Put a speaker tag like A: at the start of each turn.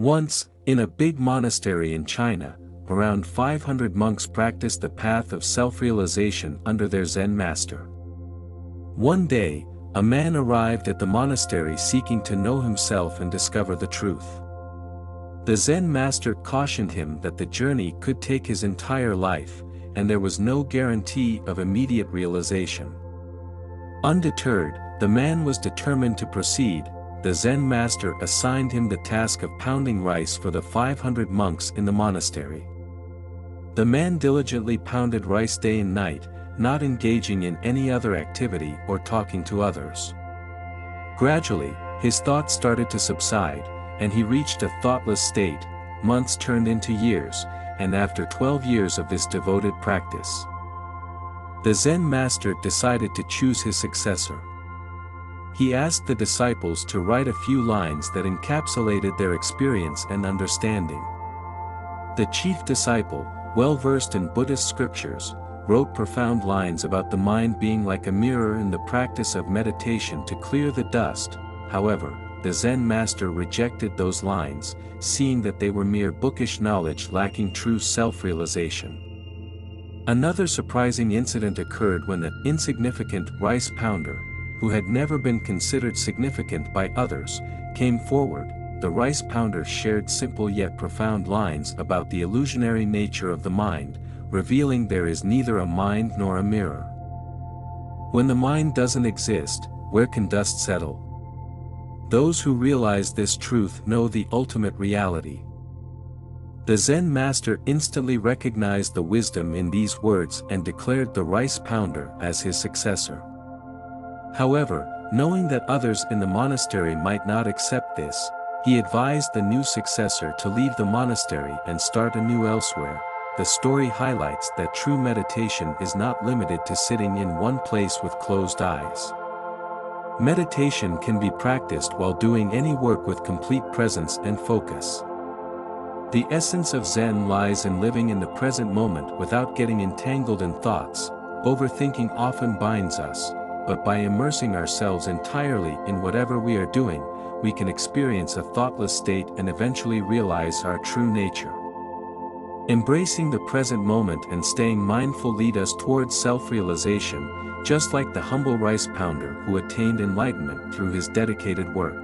A: Once, in a big monastery in China, around 500 monks practiced the path of self-realization under their Zen master. One day, a man arrived at the monastery seeking to know himself and discover the truth. The Zen master cautioned him that the journey could take his entire life, and there was no guarantee of immediate realization. Undeterred, the man was determined to proceed. The Zen master assigned him the task of pounding rice for the 500 monks in the monastery. The man diligently pounded rice day and night, not engaging in any other activity or talking to others. Gradually, his thoughts started to subside, and he reached a thoughtless state. Months turned into years, and after 12 years of this devoted practice, the Zen master decided to choose his successor. He asked the disciples to write a few lines that encapsulated their experience and understanding. The chief disciple, well versed in Buddhist scriptures, wrote profound lines about the mind being like a mirror in the practice of meditation to clear the dust. However, the Zen master rejected those lines, seeing that they were mere bookish knowledge lacking true self-realization. Another surprising incident occurred when the insignificant rice pounder, who had never been considered significant by others, came forward. The rice pounder shared simple yet profound lines about the illusionary nature of the mind, revealing there is neither a mind nor a mirror. When the mind doesn't exist, where can dust settle? Those who realize this truth know the ultimate reality. The Zen master instantly recognized the wisdom in these words and declared the rice pounder as his successor. However, knowing that others in the monastery might not accept this, he advised the new successor to leave the monastery and start anew elsewhere. The story highlights that true meditation is not limited to sitting in one place with closed eyes. Meditation can be practiced while doing any work with complete presence and focus. The essence of Zen lies in living in the present moment without getting entangled in thoughts. Overthinking often binds us, but by immersing ourselves entirely in whatever we are doing, we can experience a thoughtless state and eventually realize our true nature. Embracing the present moment and staying mindful lead us towards self-realization, just like the humble rice pounder who attained enlightenment through his dedicated work.